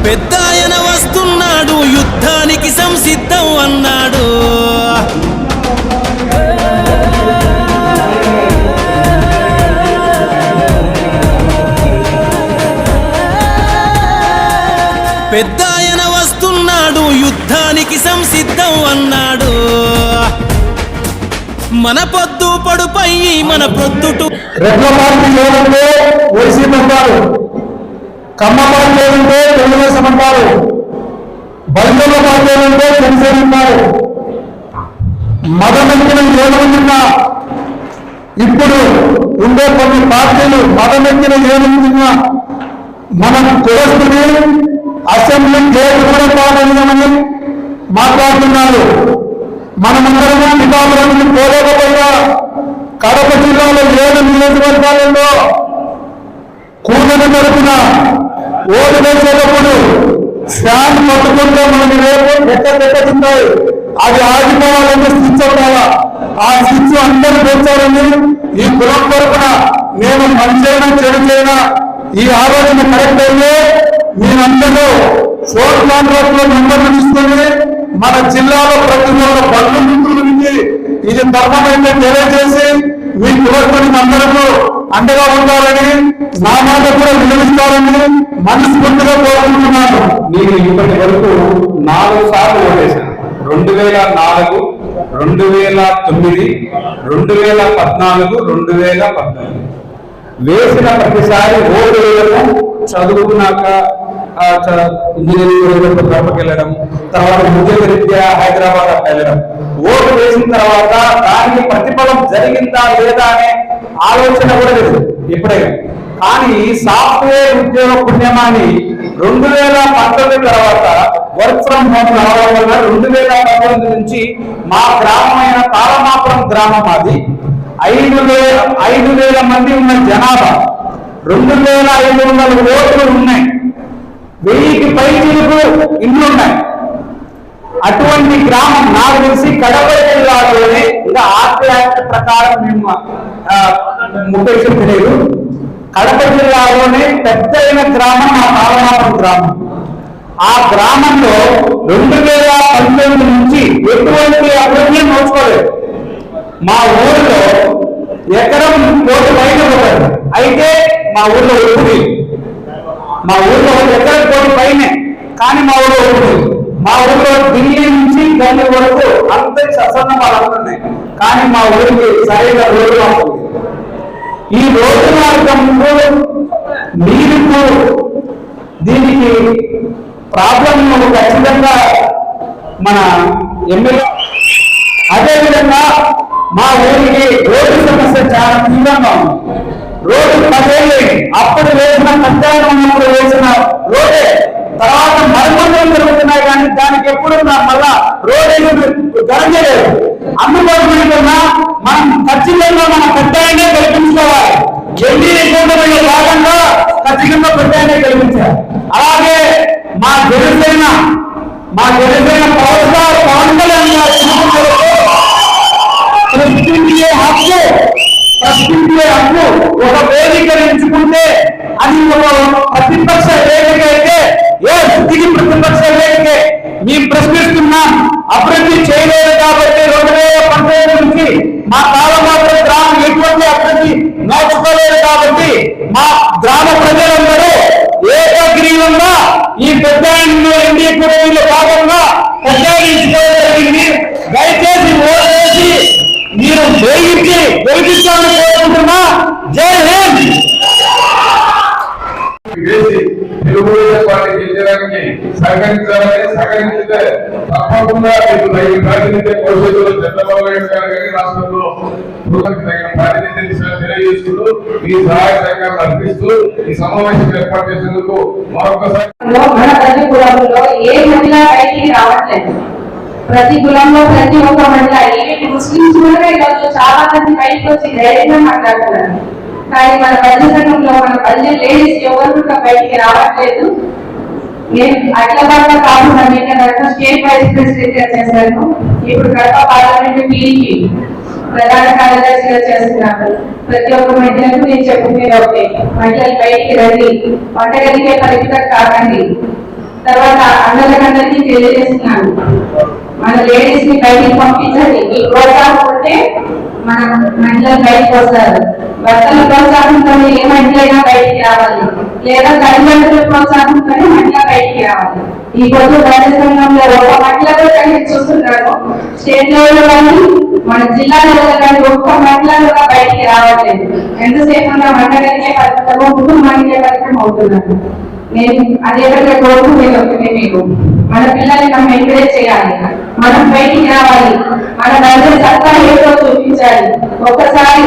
పెద్దాయన వస్తున్నాడు, యుద్ధానికి సంసిద్ధం అన్నాడు. పెద్దాయన వస్తున్నాడు, యుద్ధానికి సంసిద్ధం అన్నాడు. మన పొద్దు పడుపై మన ప్రొద్దుటు రెడ్ల పార్టీ లేదంటే వైసీపీ అంటారు, కమ్మ పార్టీ లేదంటే తెలుగుదేశం అంటారు, బలిజల పార్టీ లేదంటే జనసేన అంటారు. మదమెక్కిన ఏమనుకున్నా ఇప్పుడు ఉండే కొన్ని పార్టీలు మదమెక్కిన ఏమనుకున్నా మనం కులస్తుని అసెంబ్లీ గేట్ కూడా పాల్గొనమని మాట్లాడుతున్నారు. మనమందరము నిజాములను పోలేకపోయినా కడప జిల్లాలో 7 నియోజకవర్గాలలో కూటమి తరపున ఓటు వేసేటప్పుడు ఫ్యాన్ పట్టుకుంటే మనకి రేపు దెబ్బతింటాయి. అది ఆగిపోవాలంటే స్విచ్ అవ్వాలా. ఆ స్విచ్ అందరూ పెంచాలని ఈ కులం తరపున నేను మంచైనా చెడు చేయనా ఈ ఆలోచన కరెక్ట్ అయితే మీరందరూ 4 కాంట్రాక్ట్ లో మెంబర్లు తీసుకొని మన జిల్లాలో ప్రతి ఒక్క బంధు మిత్రుల నుంచి ఇది ధర్మమైతే తెలియజేసి మీ కులస్తులకు అందరూ అండగా ఉండాలని నా మాట కూడా వినియోగిస్తారని మనస్ఫూర్తిగా కోరుకుంటున్నాను. నేను ఇప్పటి వరకు 4 సార్లు ఓటేశాను. 2004, 2009, 2014, 2014 వేసిన ప్రతిసారి ఓటు వేయడం, చదువుకున్నాక ఇంజనీరింగ్ గడపకి వెళ్ళడం, తర్వాత ఉద్యోగ రీత్యా హైదరాబాద్ వెళ్ళడం, ఓటు వేసిన తర్వాత దానికి ప్రతిఫలం జరిగిందా లేదా అనే ఆలోచన కూడా లేదు ఎప్పుడైనా. కానీ సాఫ్ట్వేర్ ఉద్యోగ పుణ్యమాని 2019 తర్వాత వర్క్ ఫ్రం హోమ్ రావడం వల్ల 2019 నుంచి మా గ్రామమైన తాళమాపురం గ్రామం అది 5,000 మంది ఉన్న జనాభా 2,500 ఓట్లు ఉన్నాయి. 1000కి పైచిలకు ఇండ్లు ఉన్నాయి. అటువంటి గ్రామం నాకు తెలిసి కడప జిల్లాలోనే ఇంకా ఆర్ట్ యాక్ట్ ప్రకారం మేము ముఖ్యం తెలియదు, కడప జిల్లాలోనే పెద్దైన గ్రామం మా తాళమాపురం గ్రామం. ఆ గ్రామంలో 2019 నుంచి ఎటువంటి అభివృద్ధి నోచుకోలేదు. మా ఊరిలో ఎకరం 1 కోటి పైన పోతారు. అయితే మా ఊర్లో ఒప్పుడు మా ఊర్లో ఎకరం 1 కోటి పైనే, కానీ మా ఊర్లో ఒప్పుడు మా ఊర్లో ఢిల్లీ నుంచి గల్లీ వరకు అంత సన్న వాళ్ళున్నాయి. కానీ మా ఊరికి సరైన రోడ్డు మార్గం ఉంది. ఈ రోడ్డు మార్గంలో నీరుకు దీనికి ప్రాబ్లం ఖచ్చితంగా మన ఎమ్మెల్యే. అదేవిధంగా మా ఊరికి రోడ్డు సమస్య చాలా తీవ్రంగా ఉంది. రోడ్డు 10 ఏళ్ళు అప్పుడు వేసిన కష్టాలు ఉన్నప్పుడు వేసిన రోడ్డే తర్వాత మరమ్మతులు జరుగుతున్నాయి, కానీ దానికి ఎప్పుడు మళ్ళా రోడ్డు జరగలేదు. అందుకోసమేకన్నా మనం ఖచ్చితంగా మన కష్టాలనే కల్పించుకోవాలి. ఎన్డీఏ కూటమిలో భాగంగా ఖచ్చితంగా కష్టాలనే కల్పించాలి. అలాగే మా జనసేన పవన్ కళ్యాణ్ ప్రశ్నించే హక్కు ఒక వేదిక ఎంచుకుంటే అది ఒక ప్రతిపక్ష వేదిక అయితే ఇది ప్రతిపక్ష వేదికే. మేము ప్రశ్నిస్తున్నాం, అభివృద్ధి చేయలేదు కాబట్టి 2018 నుంచి మా తాళమాపురం గ్రామం ఎటువంటి అభివృద్ధి నోచుకోలేదు కాబట్టి మా గ్రామ ప్రజలందరూ ఏకగ్రీవంగా ఈ పెద్ద ఎన్డీఏ కూటమిలో భాగంగా ప్రచారించుకోవడం జరిగింది. దయచేసి ఓటేసి మీరు గెలిపించాలని కోరుకుంటున్నా. జై హింద్. తెలుగుదేశం పార్టీ గెలిచడానికి సహకరించితే తప్పకుండా మీకు ప్రాతినిధ్యం భవిష్యత్తులో చంద్రబాబు నాయుడు గారు కానీ రాష్ట్రంలో తగిన ప్రాతినిధ్యం తెలియజేసుకుంటూ ఈ సహాయ సహకారం అర్పిస్తూ ఈ సమావేశం ఏర్పాటు చేసేందుకు మరొకసారి ప్రతి కులంలో ఏ మహిళ బయటికి రావట్లేదు. ప్రతి కులంలో ప్రతి ఒక్క మహిళ ముస్లింస్ కూడా ఈరోజు చాలా మంది బయటకు వచ్చి ధైర్యంగా మాట్లాడుతున్నారు. కానీ మన బడ్జెట్ సంఘంలో మన బడ్జెట్ లేడీస్ ఎవరు కూడా బయటికి రావట్లేదు. నేను అఖిలభారత కాకుండా స్టేట్ వైస్ ప్రెసిడెంట్ గా చేశాను. ఇప్పుడు కడప పార్లమెంట్ పీకి ప్రధాన కార్యదర్శిగా చేస్తున్నాను. ప్రతి ఒక్క మహిళలకు నేను చెప్పుకునేది ఒకటే, మహిళలు బయటికి రండి, వంటగదికే పరిమితం కాకండి. తర్వాత అందరికీ తెలియజేస్తున్నాను, మన లేడీస్ ని బయటికి పంపించండి. ఈ ప్రోత్సాహం ఉంటే మన మహిళలు బయటకు వస్తారు. భర్తల ప్రోత్సాహంతో ఏ మహిళైనా బయటికి రావాలి, లేదా తల్లిదండ్రుల ప్రోత్సాహంతో మహిళ బయటికి రావాలి. ఈ పొద్దు రాజ్య సంఘంలో ఒక మహిళతో కానీ చూస్తున్నాను, స్టేట్ లెవెల్ కానీ మన జిల్లా లెవెల్ కానీ ఒక్క మహిళ కూడా బయటికి రావట్లేదు. ఎంతసేపు మండలికే పరిమితమో కుటుంబానికే పరిమితం అవుతున్నాను. నేను అదే విధంగా కోరుకునేది ఒకటే, మీకు మన పిల్లల్ని మనం ఎంకరేజ్ చేయాలి, మనం బయటికి రావాలి, మన దగ్గర సత్తా ఏదో చూపించాలి. ఒక్కసారి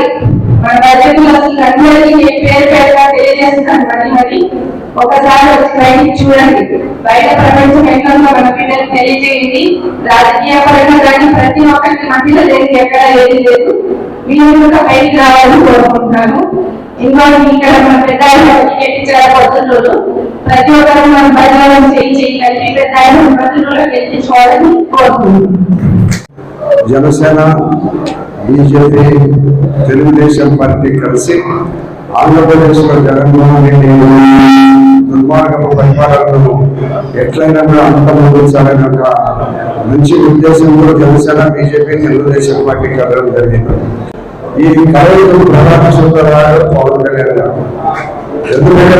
మన బడ్జెట్లు అసలు అందరికీ పేరు పేరుగా తెలియజేస్తున్నాను. మరి ఒకసారి వచ్చి బయటికి చూడండి, బయట ప్రపంచం ఎట్లా మన పిల్లలకు తెలియజేయండి. రాజకీయ పరంగా కానీ ప్రతి ఒక్కరికి మహిళ లేదు, ఎక్కడ ఏది లేదు. మీరు కూడా బయటికి రావాలని కోరుకుంటున్నాను. ఇంకా ఇక్కడ మన పెద్ద టికెట్ ఇచ్చారు పొద్దున్నూరు, ప్రతి ఒక్కరు మనం బయటం చేయి కలిపి పెద్ద పొద్దున్నూరు గెలిపించుకోవాలని కోరుకుంటున్నాను. జనసేన, బీజేపీ, తెలుగుదేశం పార్టీ కలిసి ఆంధ్రప్రదేశ్లో జగన్మోహన్ రెడ్డి దుర్మార్గపు పరిపాలనను ఎట్లయినా కూడా అంతమొందించాలనే ఒక మంచి ఉద్దేశంతో జనసేన, బీజేపీ, తెలుగుదేశం పార్టీ కలవడం జరిగింది. ఈ కలయికకు ప్రధాన సూత్రధారులు పవన్ కళ్యాణ్ గారు. ఎందుకంటే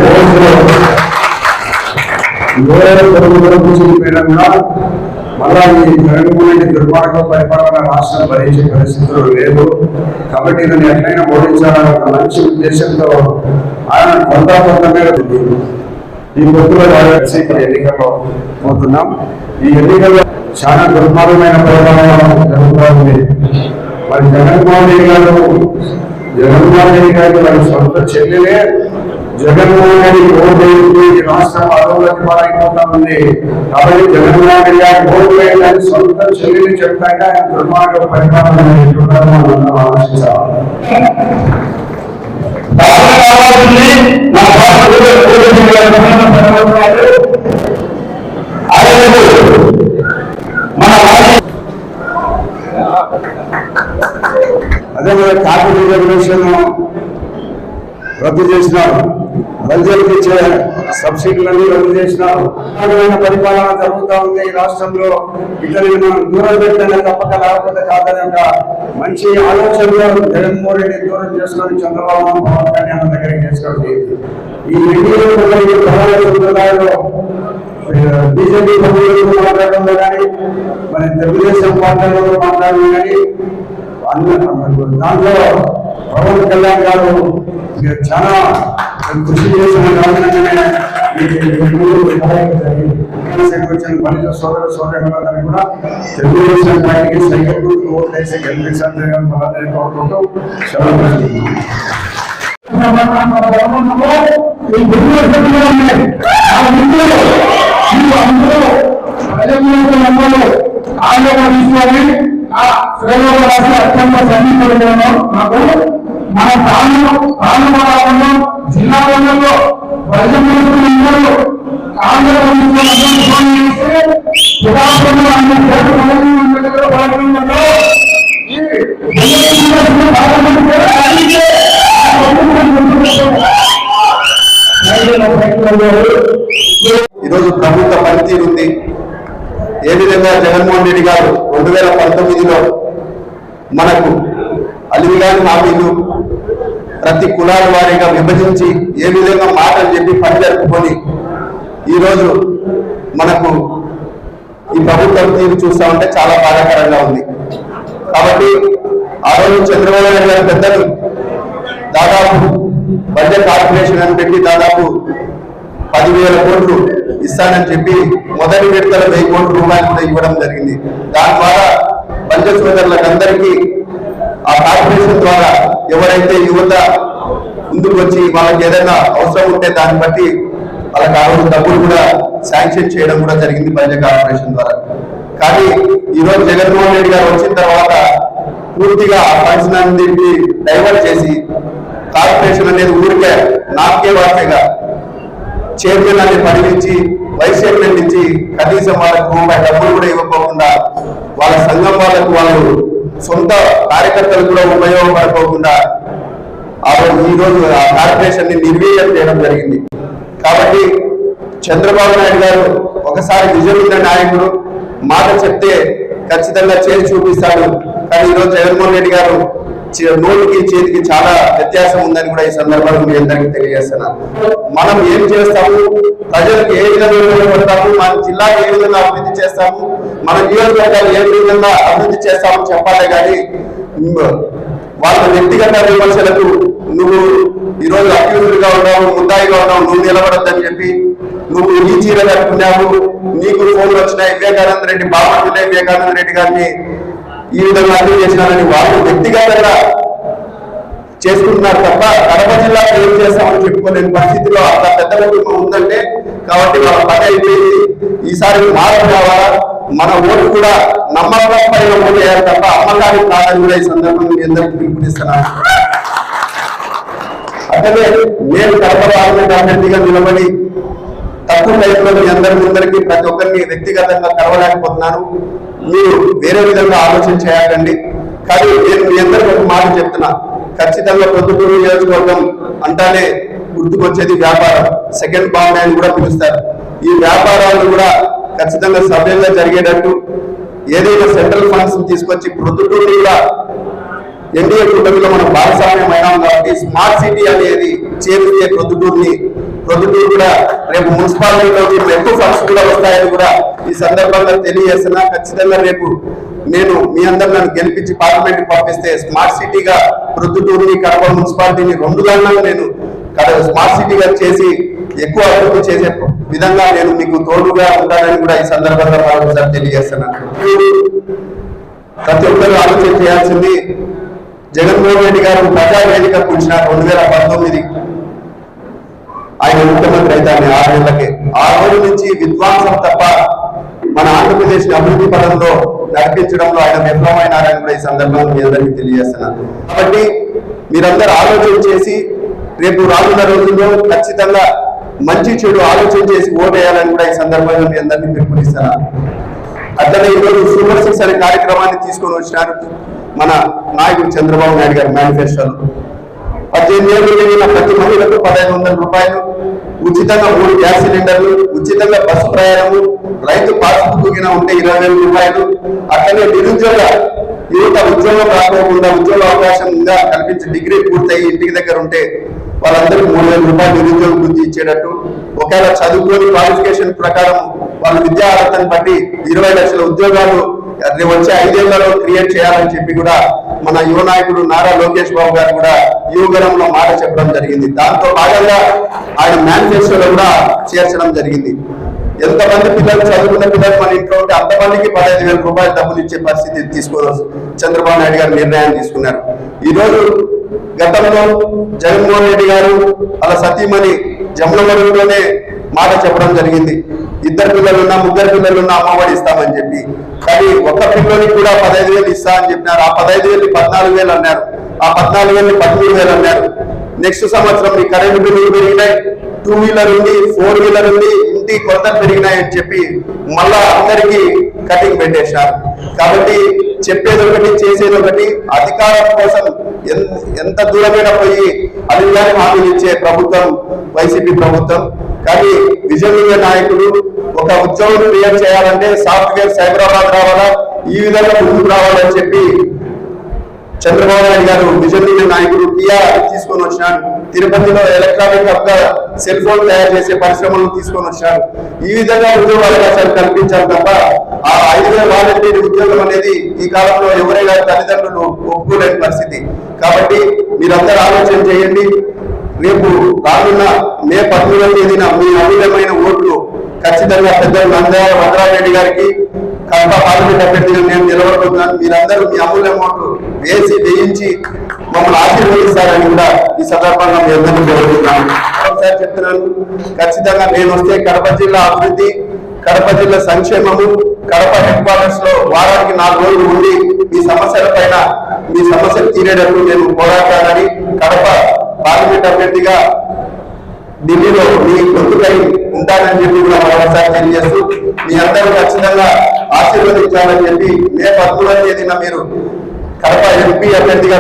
చెప్పినా మళ్ళా ఈ జగన్మోహన్ రెడ్డి దుర్మార్గ పరిపాలన రాష్ట్రం భరించే పరిస్థితులు లేదు. కాబట్టి దీన్ని ఎట్లయినా ఓడించాలని ఒక మంచి ఉద్దేశంతో ఆయన కొంత మీద ఈ పొత్తులో కలిసి ఎన్నికల్లో పోతున్నాం. ఈ ఎన్నికల్లో చాలా దుర్మార్గమైన పరిపాలన జరుగుతుంది. మరి జగన్మోహన్ రెడ్డి గారు వారి సొంత చెల్లెలే జగన్మోహన్ రెడ్డి ఓటు వేసి రాష్ట్రం అడవులకి పాలైపోతా ఉంది. కాబట్టి జగన్మోహన్ రెడ్డి గారి ఓటు వేయాలని సొంత చెల్లెని చెప్తాక ఆయన దుర్మార్గ పరిపాలన ఆలోచించాలి. అదే మన కార్పొరేట్ రెగ్యులేషన్ రద్దు చేసినారు, రైతులకు ఇచ్చే సబ్సిడీలన్నీ రద్దు చేసినారు. పరిపాలన జరుగుతూ ఉంది ఈ రాష్ట్రంలో. ఇతరులు మనం దూరం పెట్టిన తప్పక లేకపోతే కాదని ఒక మంచి ఆలోచనలో జగన్మోహన్ రెడ్డి దూరం చేసుకొని చంద్రబాబు పవన్ కళ్యాణ్ దగ్గరికి చేసుకోండి. ఈ ఎన్డీఏలో బీజేపీ మాట్లాడడంలో కానీ మన తెలుగుదేశం పార్టీలో మాట్లాడడం కానీ దాంట్లో పవన్ కళ్యాణ్ గారు చాలా కృషి చేసిన బలిజ సోదర సోదరులందరూ కూడా తెలుగుదేశం పార్టీకి సైకిల్ ఓట్లేసి గెలిపించాలని కోరుకుంటూ సెలవు. అత్యంత సన్నిహితులను నాకు మన ప్రాంతంలో జిల్లాలలో ప్రజలందరూ ఈరోజు ప్రభుత్వ పనితీరు ఉంది. ఏ విధంగా జగన్మోహన్ రెడ్డి గారు 2019లో మనకు అలివిగాని హామీలు ప్రతి కులాల వారీగా విభజించి ఏ విధంగా మాటలు చెప్పి పని జరుపుకొని ఈరోజు మనకు ఈ ప్రభుత్వం తీరు చూస్తా ఉంటే చాలా బాధాకరంగా ఉంది. కాబట్టి ఆ రోజు చంద్రబాబు నాయుడు గారి పెద్దలు దాదాపు బడ్జెట్ కార్పొరేషన్ అని పెట్టి దాదాపు 10,000 కోట్లు ఇస్తానని చెప్పి మొదటి విడతల 1000 కోట్ల రూపాయలు కూడా ఇవ్వడం జరిగింది. దాని ద్వారా పంచ సోదరులకు అందరికీ ఆ కార్పొరేషన్ ద్వారా ఎవరైతే యువత ముందుకు వచ్చి వాళ్ళకి ఏదైనా అవసరం ఉంటే దాన్ని బట్టి వాళ్ళకి ఆ రోజు డబ్బులు కూడా శాంక్షన్ చేయడం కూడా జరిగింది పంచ కార్పొరేషన్ ద్వారా. కానీ ఈరోజు జగన్మోహన్ రెడ్డి గారు వచ్చిన తర్వాత పూర్తిగా ఆ ఫండ్స్ అన్నింటినీ డైవర్ట్ చేసి కార్పొరేషన్ అనేది ఊరికే నాకే వాకేగా చైర్మన్ అనే పని నుంచి వైస్ చైర్మన్ నుంచి కనీసం వాళ్ళకు రూపాయి డబ్బులు కూడా ఇవ్వకోకుండా వాళ్ళ సంఘం వాళ్ళకు వాళ్ళు సొంత కార్యకర్తలు కూడా ఉపయోగపడకోకుండా ఈ రోజు ఆ కార్పొరేషన్ ని నిర్వీర్యం చేయడం జరిగింది. కాబట్టి చంద్రబాబు నాయుడు గారు ఒకసారి నిజమైన నాయకుడు, మాట చెప్తే ఖచ్చితంగా చేసి చూపిస్తాడు. కానీ ఈరోజు జగన్మోహన్ రెడ్డి గారు నోటికి చేతికి చాలా వ్యత్యాసం ఉందని కూడా ఈ సందర్భంగా మీ అందరికీ తెలియజేస్తున్నాను. మనం ఏం చేస్తాము, ప్రజలకు ఏ విధంగా ఉపయోగపడతాము, మన జిల్లాకు ఏ విధంగా అభివృద్ధి చేస్తాము, మన నియోజకవర్గాలు ఏ విధంగా అభివృద్ధి చేస్తామని చెప్పాలి. కానీ వాళ్ళ వ్యక్తిగత విమర్శలకు నువ్వు ఈరోజు అక్యూజ్డ్గా ఉన్నావు, ముద్దాయిగా ఉన్నావు, నువ్వు నిలబడద్దని చెప్పి నువ్వు ఈ చీర కట్టుకున్నావు, నీకు ఫోన్లు వచ్చినాయి, వివేకానంద రెడ్డి బాగుంటున్నా వివేకానంద రెడ్డి గారిని ఈ విధంగా అర్థం చేసినారని వాళ్ళు వ్యక్తిగతంగా చేసుకుంటున్నారు తప్ప కడప జిల్లాకు ఏం చేస్తామని చెప్పుకోలేని పరిస్థితిలో అంత పెద్ద కుటుంబం ఉందంటే, కాబట్టి వాళ్ళ పని అయిపోయింది. ఈసారి మార్పు కావాలా, మన ఓటు కూడా నమ్మకం పైన ఓటు వేయాలి తప్ప అమ్మకానికి కాదని కూడా ఈ సందర్భంగా మీ అందరికీ పిలుపునిస్తున్నాను. అట్లనే నేను కడప పార్లమెంట్ అభ్యర్థిగా నిలబడి తక్కువ టైంలో మీ అందరికీ ప్రతి ఒక్కరిని వ్యక్తిగతంగా కలవలేకపోతున్నాను. మీరు వేరే విధంగా ఆలోచన చేయకండి. కానీ నేను మీ అందరికీ ఒక మాట చెప్తున్నా, ఖచ్చితంగా ప్రొద్దుటూరు నియోజకవర్గం అంటానే గుర్తుకొచ్చేది వ్యాపారం, సెకండ్ బాంబే అని కూడా పిలుస్తారు. ఈ వ్యాపారాలు కూడా ఖచ్చితంగా సవ్యంగా జరిగేటట్టు ఏదైనా సెంట్రల్ ఫండ్స్ తీసుకొచ్చి ప్రొద్దుటూరు కూడా ఎన్డీఏ కూటమిలో మనం భాగస్వామ్యం అయినాం కాబట్టి స్మార్ట్ సిటీ అనేది చేరితే ప్రొద్దుటూరు కూడా రేపు మున్సిపాలిటీలోకి ఎక్కువ ఫండ్స్ కూడా వస్తాయని కూడా ఈ సందర్భంగా తెలియజేస్తున్నా. ఖచ్చితంగా రేపు నేను మీ అందరు నన్ను గెలిపించి పార్లమెంట్ పంపిస్తే స్మార్ట్ సిటీగా ప్రొద్దుటూరుని కడప మున్సిపాలిటీని 2 గంటలు నేను స్మార్ట్ సిటీగా చేసి ఎక్కువ అభివృద్ధి చేసే విధంగా నేను మీకు తోడుగా ఉంటానని కూడా ఈ సందర్భంగా మరొకసారి తెలియజేస్తున్నాను. ప్రతి ఒక్కరు ఆలోచన చేయాల్సింది, జగన్మోహన్ రెడ్డి గారు ప్రజావేదిక కూర్చున్నారు 2019 ఆయన ముఖ్యమంత్రి అయితే 6 నెలలకే. ఆ రోజు నుంచి విధ్వంసం తప్ప మన ఆంధ్రప్రదేశ్ అభివృద్ధి పదంలో నడిపించడంలో ఆయన విఫలమైనారని కూడా ఈ సందర్భంగా మీ అందరికీ తెలియజేస్తున్నాను. కాబట్టి మీరందరూ ఆలోచన చేసి రేపు రానున్న రోజుల్లో ఖచ్చితంగా మంచి చెడు ఆలోచన చేసి ఓటేయాలని కూడా ఈ సందర్భంగా మీ అందరినీ పిలుపునిస్తున్నాను. అట్లనే ఈరోజు సూపర్ 6 అనే కార్యక్రమాన్ని తీసుకొని వచ్చినారు మన నాయకుడు చంద్రబాబు నాయుడు గారి మేనిఫెస్టోలో. 18 ఏళ్ళు కలిగిన ప్రతి మహిళకు 1500 రూపాయలు, ఉచితంగా 3 గ్యాస్ సిలిండర్లు, ఉచితంగా బస్సు ప్రయాణము, రైతు పాస్బుక్ ఉంటే 20,000 రూపాయలు. అట్లనే నిరుద్యోగ యువత ఉద్యోగం రాకోకుండా ఉద్యోగ అవకాశంగా కల్పించి డిగ్రీ పూర్తయి ఇంటికి దగ్గర ఉంటే వాళ్ళందరికీ 3,000 రూపాయలు నిరుద్యోగ వృత్తి ఇచ్చేటట్టు, ఒకవేళ చదువుకొని క్వాలిఫికేషన్ ప్రకారం వాళ్ళ విద్యా అర్హతను బట్టి 20 లక్షల ఉద్యోగాలు వచ్చే 5 ఏళ్లలో క్రియేట్ చేయాలని చెప్పి కూడా మన యువ నాయకుడు నారా లోకేష్ బాబు గారు కూడా యువగరంలో మాట చెప్పడం జరిగింది. దాంతో భాగంగా ఆయన మేనిఫెస్టోలో కూడా చేర్చడం జరిగింది. ఎంతమంది పిల్లలు చదువుకున్న పిల్లలు మన ఇంట్లో ఉంటే అంతమందికి 15,000 రూపాయలు డబ్బులు ఇచ్చే పరిస్థితి తీసుకోవచ్చు చంద్రబాబు నాయుడు గారు నిర్ణయం తీసుకున్నారు. ఈ రోజు గతంలో జగన్మోహన్ రెడ్డి గారు అలా సతీమణి జమలమడుగులోనే మాట చెప్పడం జరిగింది, 2 పిల్లలున్నా 3 పిల్లలున్నా అమ్మఒడి ఇస్తామని చెప్పి. కానీ ఒక్క పిల్లలకి కూడా 15,000 ఇస్తా అని చెప్పినారు. ఆ 15,000 14,000 అన్నారు, ఆ 14,000 13,000 అన్నారు. నెక్స్ట్ సంవత్సరం ఈ కరెంటు బిల్లులు పెరిగినాయి, 2 వీలర్ ఉంది, 4 వీలర్ ఉంది, ఇంటి కొలతలు పెరిగినాయి అని చెప్పి మళ్ళా అందరికీ కటింగ్ పెట్టేశారు. కాబట్టి చెప్పేది ఒకటి చేసేది ఒకటి, అధికారం కోసం ఎంత దూరమైన పోయి అధికారి హామీలు ఇచ్చే ప్రభుత్వం వైసీపీ ప్రభుత్వం. కానీ విజన్ నాయకుడు ఒక ఉద్యోగం క్రియేట్ చేయాలంటే సాఫ్ట్వేర్ సైబరాబాద్ రావాలా, ఈ విధంగా ముందుకు రావాలని చెప్పి చంద్రబాబు నాయుడు గారు విజన్ నాయకుడు టీఆర్ తీసుకొని వచ్చినాడు. తిరుపతిలో ఎలక్ట్రానిక్ హబ్ గా సెల్ ఫోన్ తయారు చేసే పరిశ్రమలను తీసుకొని వచ్చినాడు. ఈ విధంగా ఉద్యోగ అవకాశాలు కల్పించాలి తప్ప ఆ 5,000 వాలంటీర్ ఉద్యోగం అనేది ఈ కాలంలో ఎవరైనా తల్లిదండ్రులు ఒప్పుకోలేని పరిస్థితి. కాబట్టి మీరందరూ ఆలోచన చేయండి. రేపు రానున్న మే 13వ తేదీన మీ అమూల్యమైన ఓట్లు ఖచ్చితంగా పెద్దలు నంద్యాల వరదరాజరెడ్డి గారికి కడప పార్లమెంట్ అభ్యర్థిగా నేను నిలబడుతున్నాను. మీరందరూ మీ అమూల్య ఓట్లు వేయించి మమ్మల్ని ఆశీర్వదిస్తారని కూడా ఈ సందర్భంగా మీ అందరూ కోరుకుంటున్నాను. ఒకసారి చెప్తున్నాను, ఖచ్చితంగా నేను వస్తే కడప జిల్లా అభివృద్ధి, కడప జిల్లా సంక్షేమము, కడప హెడ్ క్వార్టర్స్ లో వారానికి 4 రోజులు ఉండి మీ సమస్యల పైన మీ సమస్యలు తీరేటట్టు నేను పోరాటాలని కడప పార్లమెంట్ అభ్యర్థిగా ఢిల్లీలో మీ గొంతుకై ఉంటానని చెప్పి కూడా మరోసారి తెలియజేస్తూ మీ అందరూ ఖచ్చితంగా ఆశీర్వదించాలని చెప్పి మే 13వ తేదీన మీరు కడప ఎంపీ అభ్యర్థిగా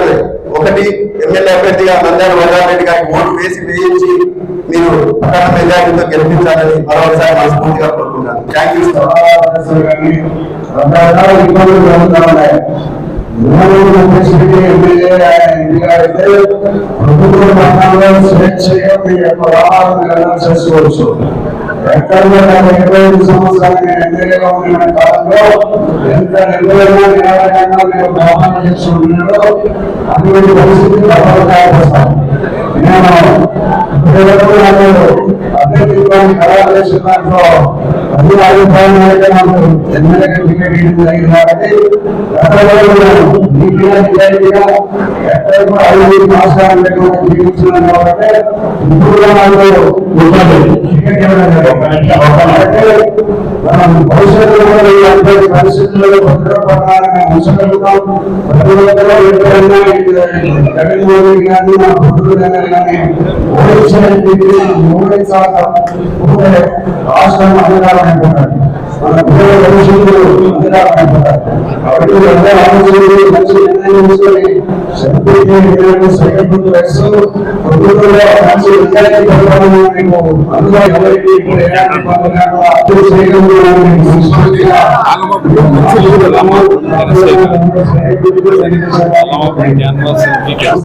ఒకటి, ఎమ్మెల్యే అభ్యర్థిగా నంద్యాల వరదారెడ్డి గారికి ఓటు వేయించి మీరు ప్రధాన మెజారిటీతో గెలిపించాలని మరోసారి మనస్ఫూర్తిగా కోరుకుంటున్నాను. Thank you. రకరకాల ఇబ్బందులు జరుగుతూ ఉన్నాయి. ప్రభుత్వ పట్టణంలో స్వేచ్ఛగా మీ యొక్క వాహనాలను చేసుకోవచ్చు. ఎక్కడ 25 సంవత్సరాలు నేను ఎమ్మెల్యేగా ఉన్న కాలంలో ఎంత నిర్భయంగా నిరాటంగా మీరు వాహనం చేసుకుంటున్నారో అటువంటి పరిస్థితులు అభివృద్ధిస్తాం. నేను అభ్యర్థిత్వాన్ని ఖరారు చేసిన దాంట్లో అది అభిప్రాయం అయితే నాకు ఎమ్మెల్యేగా టికెట్ ఇవ్వడం జరిగింది కాబట్టి నీటిగా నిజాయితీగా ఎక్కడ కూడా 5 సంవత్సరాలు లేకుండా జీవించినాను కాబట్టి ఇప్పుడు నాకు టికెట్ ఇవ్వడం జరిగింది. మనం భవిష్యత్తులో ఇలాంటి పరిస్థితుల్లో భద్రపడాలని ఉంచగలుగుతాం. ప్రతి ఒక్కరూ ఎప్పుడైనా జగన్ మోదీ కానీ నా భద్రులు కానీ ఓడించాలి రాష్ట్రం అధికారం అయిపోతారు. మన పిల్లల భవిష్యత్తు అధికారం అయిపోతారు. కాబట్టి అందరూ ఆలోచించి మంచి నిర్ణయం తీసుకొని సెక్రటరీ వేస్తూ ప్రభుత్వంలో మంచి విద్యార్థి పథకాలను మీకు అందులో ఎవరికి అప్పుడు చేయగలుగుతున్నాను.